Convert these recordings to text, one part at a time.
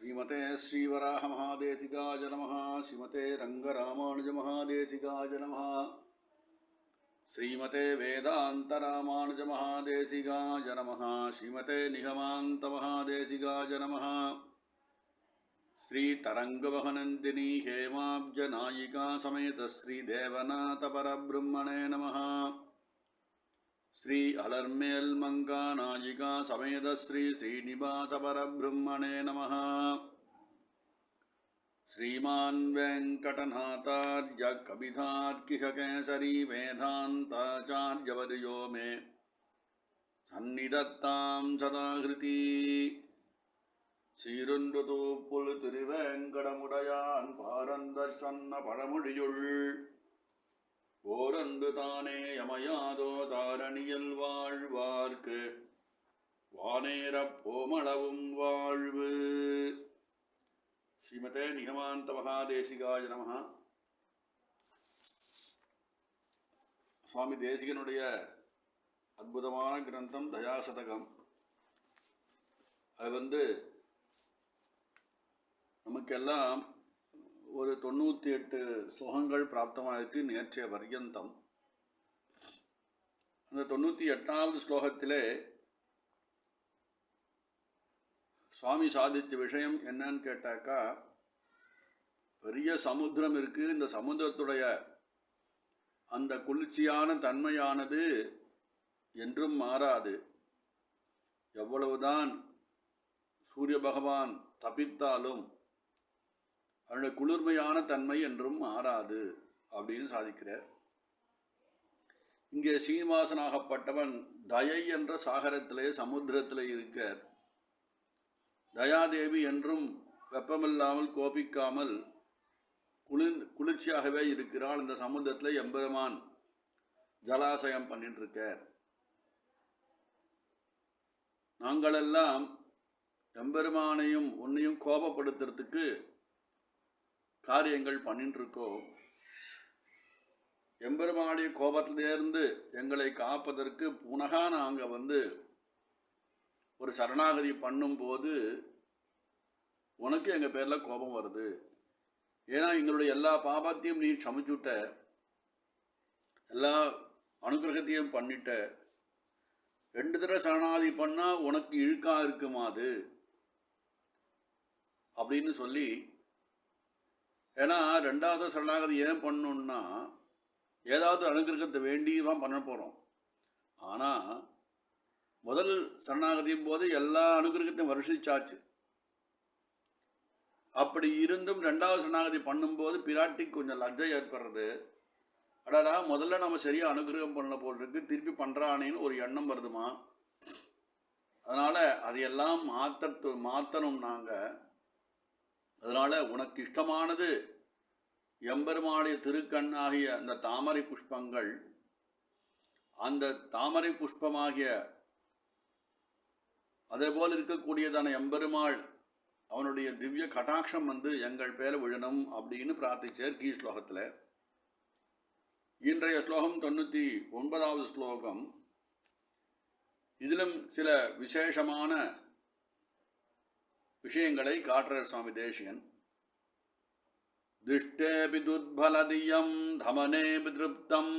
श्रीमते श्रीवराहमहादेशिकाय नमः। श्रीमते रङ्गरामानुजमहादेशिकाय नमः। श्रीमते वेदान्तरामानुजमहादेशिकाय नमः। श्रीमते निगमान्तमहादेशिकाय नमः। श्रीतरङ्गवहनन्दिनी हेमाब्जनायिका समेत श्रीदेवनाथपरब्रह्मणे नमः। श्री अलर्मेल्मङ्गा नायिका समेत श्री श्रीनिवासपरब्रह्मणे नमः। श्रीमान् वेङ्कटनाथार्य कवितार्किककेसरी वेदान्ताचार्यवर्यो मे सन्निधत्तां सदाहृति। சீருண்டுதூப்புல் திருவேங்கடமுடையான் பாரந்த சொன்ன பழமொழியுள் ஓரன்று தானே யமயாதோ தாரணியில் வாழ்வார்க்கு வானேரப் போமளவும் வாழ்வு. ஸ்ரீமதே நிகமாந்த மகாதேசிகாய நமஹ. சுவாமி தேசிகனுடைய அற்புதமான கிரந்தம் தயாசதகம். அது நமக்கெல்லாம் ஒரு 98 ஸ்லோகங்கள் பிராப்தமாயிருக்கு நேற்றைய பர்யந்தம். அந்த 98வது ஸ்லோகத்திலே சுவாமி சாதித்த விஷயம் என்னன்னு கேட்டாக்கா, பெரிய சமுத்திரம் இருக்குது. இந்த சமுத்திரத்துடைய அந்த குளிர்ச்சியான தன்மையானது என்றும் மாறாது. எவ்வளவுதான் சூரிய பகவான் தப்பித்தாலும் அவனுடைய குளிர்மையான தன்மை என்றும் மாறாது அப்படின்னு சாதிக்கிறார். இங்கே சீனிவாசனாகப்பட்டவன் தயை என்ற சாகரத்திலே சமுத்திரத்திலே இருக்கார். தயாதேவி என்றும் வெப்பமில்லாமல் கோபிக்காமல் குளிர்ச்சியாகவே இருக்கிறாள். இந்த சமுத்திரத்தில் எம்பெருமான் ஜலாசயம் பண்ணிட்டு இருக்கார். நாங்களெல்லாம் எம்பெருமானையும் உன்னையும் கோபப்படுத்துறதுக்கு காரியங்கள் பண்ணிட்டு இருக்கோம். எம்பெருமானுடைய கோபத்திலிருந்து எங்களை காப்பதற்கு புனகா நாங்கள் ஒரு சரணாகதி பண்ணும்போது உனக்கு எங்கள் பேரில் கோபம் வருது. ஏன்னா எங்களுடைய எல்லா பாபத்தையும் நீ சமைச்சுட்ட, எல்லா அனுகிரகத்தையும் பண்ணிட்ட. 2 தடவை சரணாகதி பண்ணால் உனக்கு இழுக்காக இருக்குமாது அப்படின்னு சொல்லி. ஏன்னா 2வது சரணாகதி ஏன் பண்ணணுன்னா ஏதாவது அனுகிரகத்தை வேண்டி தான் பண்ண போகிறோம். ஆனால் முதல் சரணாகதியும் போது எல்லா அனுகிரகத்தையும் வருஷிச்சாச்சு. அப்படி இருந்தும் 2வது சரணாகதி பண்ணும்போது பிராட்டிக்கு கொஞ்சம் லஜ்ஜை ஏற்படுறது. அடாடா, முதல்ல நம்ம சரியாக அனுகிரகம் பண்ண போல் இருக்கு, திருப்பி பண்ணுறானேன்னு ஒரு எண்ணம் வருதுமா. அதனால் அதையெல்லாம் மாற்றணும் நாங்கள். அதனால் உனக்கு இஷ்டமானது எம்பெருமானுடைய திருக்கண்ணாகிய அந்த தாமரை புஷ்பங்கள், அந்த தாமரை புஷ்பமாகிய அதேபோல் இருக்கக்கூடியதான எம்பெருமாள் அவனுடைய திவ்ய கடாட்சம் எங்கள் பேர விழணும் அப்படின்னு பிரார்த்திச்சார் கீ ஸ்லோகத்தில். இன்றைய ஸ்லோகம் 99வது ஸ்லோகம். இதிலும் சில விசேஷமான விஷயங்களை காட்டுறார் சுவாமி தேசிகன். திஷ்டேபி துர்பலதியம் தமனேபி திருப்தம்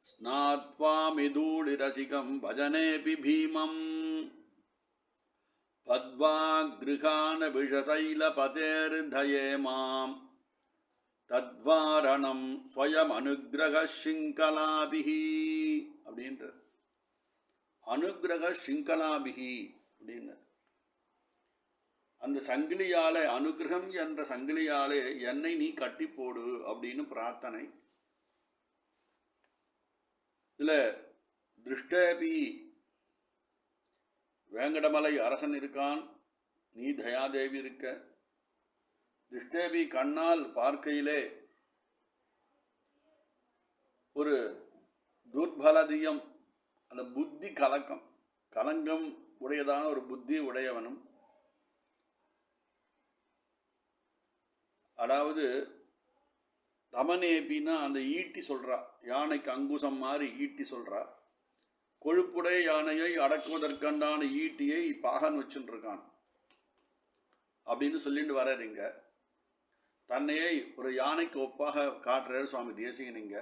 ஸ்நாத்வாமிதூளி ரசிகம் பஜனேபி பீமம் பத்வாக்ருகான விஷசைல பதேர்தயே மாம் தத்வாரணம் ஸ்வயம் அனுகிரக சிங்கலாபிஹி அப்படின்ற அனுகிரக சிங்கலாபிஹி அப்படின்னு அந்த சங்கிலியாலே, அனுகிரகம் என்ற சங்கிலியாலே என்னை நீ கட்டி போடு அப்படின்னு பிரார்த்தனை. இதில் திருஷ்டேபி வேங்கடமலை அரசன் இருக்கான், நீ தயாதேவி இருக்க. திருஷ்டேபி கண்ணால் பார்க்கையிலே ஒரு துர்பலதியம், அந்த புத்தி கலங்கம் உடையதான ஒரு புத்தி உடையவனும், அதாவது தமனேபின்னா அந்த ஈட்டி சொல்கிறா, யானைக்கு அங்குசம் மாதிரி ஈட்டி சொல்கிறா. கொழுப்புடைய யானையை அடக்குவதற்கண்டான ஈட்டியை பாகன் வச்சுருக்கான். அப்படின்னு சொல்லிட்டு வர்றீங்க. தன்னையே ஒரு யானைக்கு ஒப்பாக காட்டுறாரு சுவாமி தேசிகனிங்க.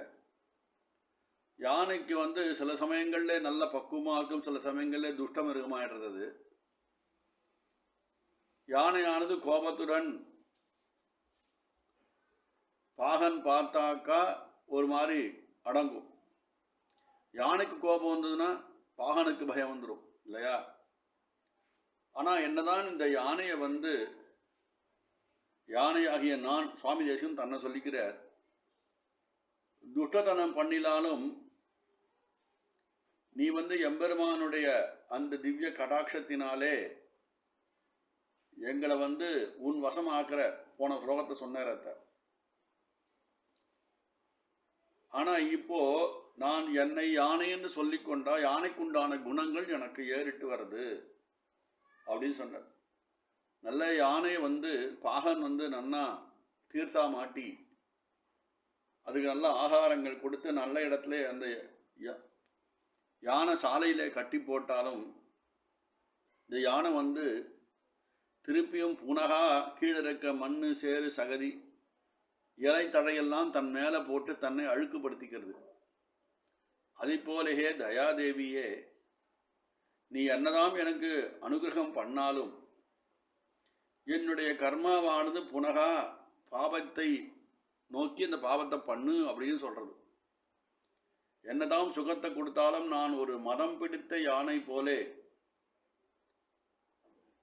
யானைக்கு வந்து சில சமயங்களில் நல்ல பக்குவமாக இருக்கும், சில சமயங்களில் துஷ்ட மிருகமாயிடுறது. யானையானது கோபத்துடன் பாகன் பார்த்தாக்கா ஒரு மாதிரி அடங்கும். யானைக்கு கோபம் வந்ததுன்னா பாகனுக்கு பயம் வந்துடும் இல்லையா? ஆனால் என்னதான் இந்த யானையை வந்து யானையாகிய நான் சுவாமி தேசிகன் தன்னை சொல்லிக்கிறார், துஷ்டத்தனம் பண்ணினாலும் நீ வந்து எம்பெருமானுடைய அந்த திவ்ய கடாட்சத்தினாலே எங்களை வந்து உன் வசமாக்குற போன ஸ்லோகத்தை சொன்னேரத்த. ஆனால் இப்போ நான் என்னை யானைன்னு சொல்லிக்கொண்டா யானைக்குண்டான குணங்கள் எனக்கு ஏறிட்டு வருது அப்படின்னு சொன்னார். நல்ல யானை வந்து பாகன் வந்து நன்னா தீர்த்தா மாட்டி அதுக்கு நல்ல ஆகாரங்கள் கொடுத்து நல்ல இடத்துல அந்த யானை சாலையில் கட்டி போட்டாலும் இந்த யானை வந்து திருப்பியும் புனகா கீழே இருக்க மண் சேறு சகதி இலை தடையெல்லாம் தன் மேலே போட்டு தன்னை அழுக்குப்படுத்திக்கிறது. அதை போலவே தயாதேவியே நீ என்னதான் எனக்கு அனுகிரகம் பண்ணாலும் என்னுடைய கர்மாவானது புனகா பாவத்தை நோக்கி அந்த பாவத்தை பண்ணு அப்படின்னு சொல்கிறது. என்னதான் சுகத்தை கொடுத்தாலும் நான் ஒரு மதம் பிடித்த யானை போலே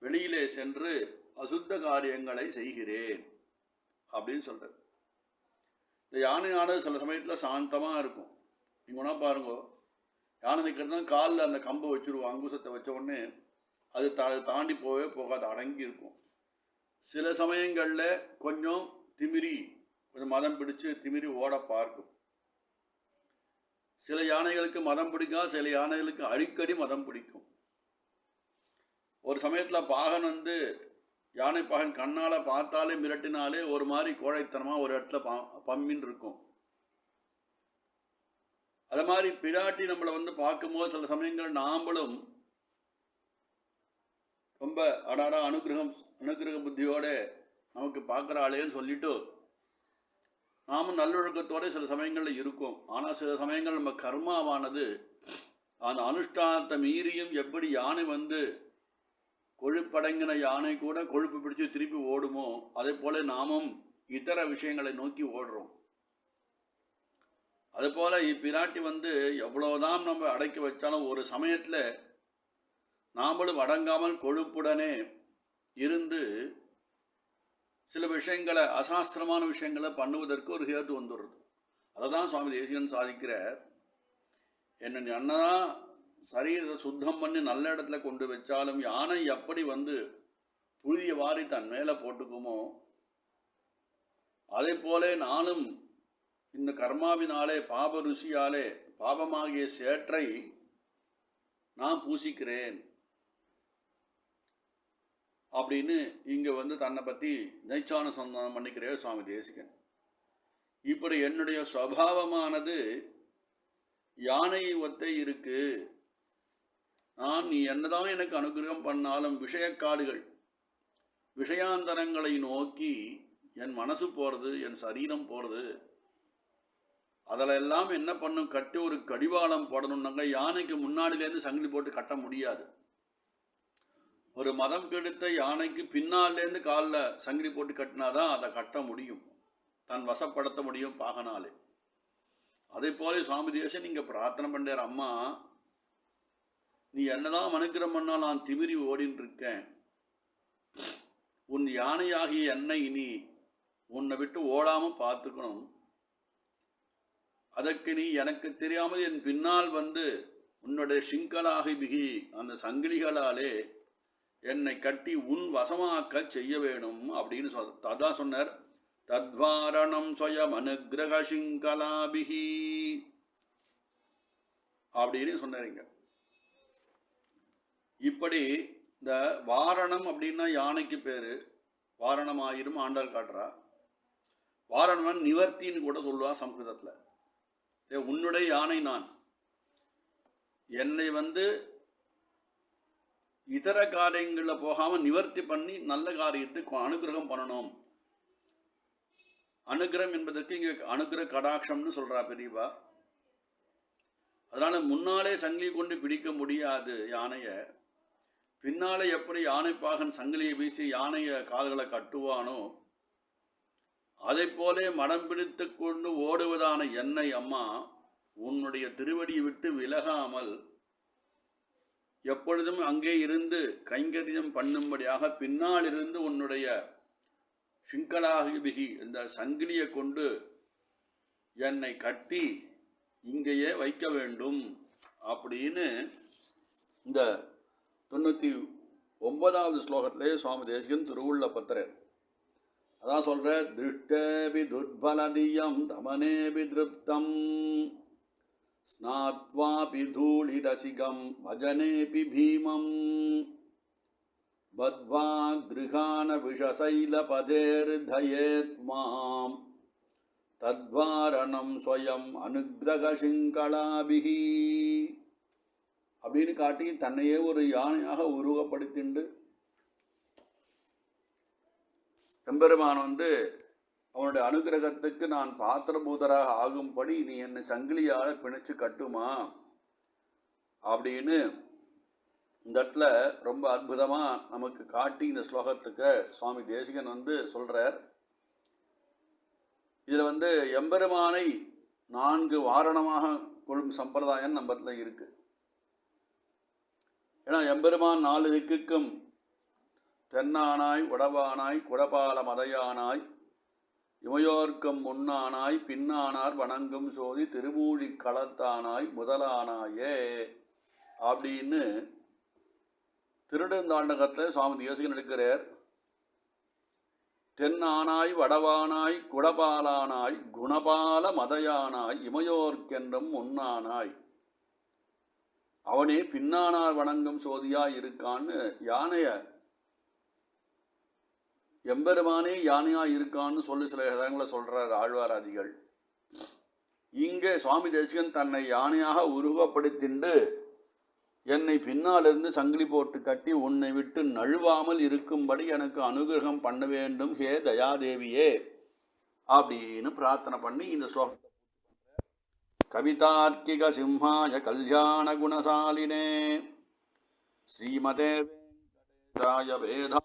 வெளியிலே சென்று அசுத்த காரியங்களை செய்கிறேன் அப்படின்னு சொல்கிறது. இந்த யானையானது சில சமயத்தில் சாந்தமாக இருக்கும். நீங்கள் ஒன்றா பாருங்கோ, யானை நிற்கிறது காலில் அந்த கம்பை வச்சுருவோம், அங்குசத்தை வச்ச உடனே அது தாண்டி போகவே போகாது, அடங்கி இருக்கும். சில சமயங்களில் கொஞ்சம் திமிரி கொஞ்சம் மதம் பிடிச்சு திமிரி ஓட பார்க்கும். சில யானைகளுக்கு மதம் பிடிக்காது, சில யானைகளுக்கு அடிக்கடி மதம் பிடிக்கும். ஒரு சமயத்தில் பாகன் வந்து யானை பாகன் கண்ணால் பார்த்தாலே மிரட்டினாலே ஒரு மாதிரி கோழைத்தனமாக ஒரு இடத்துல பம்மின்னு இருக்கும். அது மாதிரி பிராட்டி நம்மளை வந்து பார்க்கும்போது சில சமயங்கள் நாம்பளும் ரொம்ப அடாடா அனுகிரக புத்தியோடு நமக்கு பார்க்குறாளேன்னு சொல்லிட்டு நாமும் நல்லொழுக்கத்தோடு சில சமயங்களில் இருக்கும். ஆனால் சில சமயங்கள் நம்ம கர்மாவானது அந்த அனுஷ்டானத்தை மீறியும் எப்படி யானை வந்து கொழுப்படங்கின யானை கூட கொழுப்பு பிடிச்சி திருப்பி ஓடுமோ அதே போல் நாமும் இதர விஷயங்களை நோக்கி ஓடுறோம். அதுபோல் இப்பிராட்டி வந்து எவ்வளோதான் நம்ம அடக்கி வச்சாலும் ஒரு சமயத்தில் நாமளும் அடங்காமல் கொழுப்புடனே இருந்து சில விஷயங்களை அசாஸ்திரமான விஷயங்களை பண்ணுவதற்கு ஒரு ஹேத்து வந்துடுறது. அதை தான் சுவாமி தேசிகன் சாதிக்கிறார். என்ன என்னதான் சரீரத்தை சுத்தம் பண்ணி நல்ல இடத்துல கொண்டு வச்சாலும் யானை எப்படி வந்து புதிய வாரி தன் மேலே போட்டுக்குமோ அதே போல நானும் இந்த கர்மாவினாலே பாப ருசியாலே பாபமாகிய சேற்றை நான் பூசிக்கிறேன் அப்படின்னு இங்கே வந்து தன்னை பற்றி நைச்சான சொந்தம் பண்ணிக்கிறேன் சுவாமி தேசிகன். இப்படி என்னுடைய சுவாவமானது யானை ஒத்தை இருக்கு. நான் நீ என்னதான் எனக்கு அனுகிரகம் பண்ணாலும் விஷயக்காடுகள் விஷயாந்தரங்களை நோக்கி என் மனசு போகிறது, என் சரீரம் போகிறது. அதிலெல்லாம் என்ன பண்ணும், கட்டி ஒரு கடிவாளம் போடணுன்னாங்க. யானைக்கு முன்னாடிலேருந்து சங்கிலி போட்டு கட்ட முடியாது. ஒரு மதம் கெடுத்த யானைக்கு பின்னாலேருந்து காலில் சங்கிலி போட்டு கட்டினாதான் அதை கட்ட முடியும், தன் வசப்படுத்த முடியும் பாகனாலே. அதே போல சுவாமி தேசன் நீங்கள் பிரார்த்தனை பண்ணுறார், அம்மா நீ என்னதான் மனுக்கிறம் பண்ணால் நான் திமிரி ஓடின்னு இருக்கேன். உன் யானையாகிய என்னை இனி உன்னை விட்டு ஓடாமல் பார்த்துக்கணும். அதற்கு நீ எனக்கு தெரியாமல் என் பின்னால் வந்து உன்னுடைய சிங்கலாகி பிகி அந்த சங்கிலிகளாலே என்னை கட்டி உன் வசமாக்க செய்ய வேணும் அப்படின்னு அதான் சொன்னார். தத்வாரணம் ஸ்வயம் அனுகிரக சிங்கலாபிகி அப்படின்னு சொன்னாருங்க. இப்படி இந்த வாரணம் அப்படின்னா யானைக்கு பேர். வாரணமாயிரும் ஆண்டாள் காட்டுறா. வாரணம் நிவர்த்தின்னு கூட சொல்லுவா சம்ஸ்கிருதத்தில். உன்னுடைய யானை நான், என்னை வந்து இதர காரியங்களில் போகாமல் நிவர்த்தி பண்ணி நல்ல காரியத்துக்கு அனுகிரகம் பண்ணணும். அனுகிரகம் என்பதற்கு இங்கே அனுகிரக கடாட்சம்னு சொல்கிறா பெரியவா. அதனால் முன்னாலே சங்கிலி கொண்டு பிடிக்க முடியாது யானையை. பின்னாலே எப்படி யானைப்பாகன் சங்கிலியை வீசி யானையை கால்களை கட்டுவானோ அதை போலே மடம் பிடித்து கொண்டு ஓடுவதான என்னை அம்மா உன்னுடைய திருவடியை விட்டு விலகாமல் எப்பொழுதும் அங்கே இருந்து கைங்கரியம் பண்ணும்படியாக பின்னால் இருந்து உன்னுடைய சிங்களாகிபிகி இந்த சங்கிலியை கொண்டு என்னை கட்டி இங்கேயே வைக்க வேண்டும் அப்படின்னு இந்த 99வது ஸ்லோகத்திலே சுவாமி தேசிகன் திருவுள்ள பத்திரர் அதான் சொல்ற. திருஷ்டேபி துர்பலதியம் தமனேபி திருப்தம் ஸ்நாத்வாபி தூளி ரசிகம் பஜனேபி பீமம் பத்வா கிருஹான விஷசைல பதேர்தயேத் மாம் தத்வாரணம் ஸ்வயம் அனுகிரக சிங்களாபிஹி அப்படின்னு காட்டி தன்னையே ஒரு யானையாக உருவப்படுத்திண்டு எம்பெருமான் அவனுடைய அனுகிரகத்துக்கு நான் பாத்திரபூதராக ஆகும்படி நீ என்னை சங்கிலியால் பிணைச்சு கட்டுமா அப்படின்னு இந்த இடத்துல ரொம்ப அற்புதமாக நமக்கு காட்டி இந்த ஸ்லோகத்துக்கு சுவாமி தேசிகன் சொல்கிறார். இதில் எம்பெருமானை 4 வாரணமாக கொள்ளும் சம்பிரதாயம் நம்மத்தில் இருக்குது. ஏன்னா எம்பெருமான் 4 திக்குக்கும் தென்னானாய் உடவானாய் குடபால மதையானாய் இமையோர்க்கம் முன்னானாய் பின்னானார் வணங்கும் சோதி திருமூழி களத்தானாய் முதலானாயே அப்படின்னு திருநெடுந்தாண்டகத்தில் சுவாமி தேசிகன் எடுக்கிறார். தென்னானாய் வடவானாய் குடபாலானாய் குணபால மதையானாய் இமையோர்க்கென்றும் முன்னானாய் அவனே பின்னானார் வணங்கும் சோதியாய் இருக்கான்னு யானைய எம்பெருமானே யானையாக இருக்கான்னு சில இடங்களை சொல்கிறார் ஆழ்வாராதிகள். இங்கே சுவாமி தேசிகன் தன்னை யானையாக உருவப்படுத்திண்டு என்னை பின்னாலிருந்து சங்கிலி போட்டு கட்டி உன்னை விட்டு நழுவாமல் இருக்கும்படி எனக்கு அனுகிரகம் பண்ண வேண்டும் ஹே தயாதேவியே அப்படின்னு பிரார்த்தனை பண்ணி இந்த ஸ்லோகத்தை கவிதார்க்கிக சிம்ஹாய கல்யாண குணசாலினே ஸ்ரீமதே வெங்கடேசாய வேதா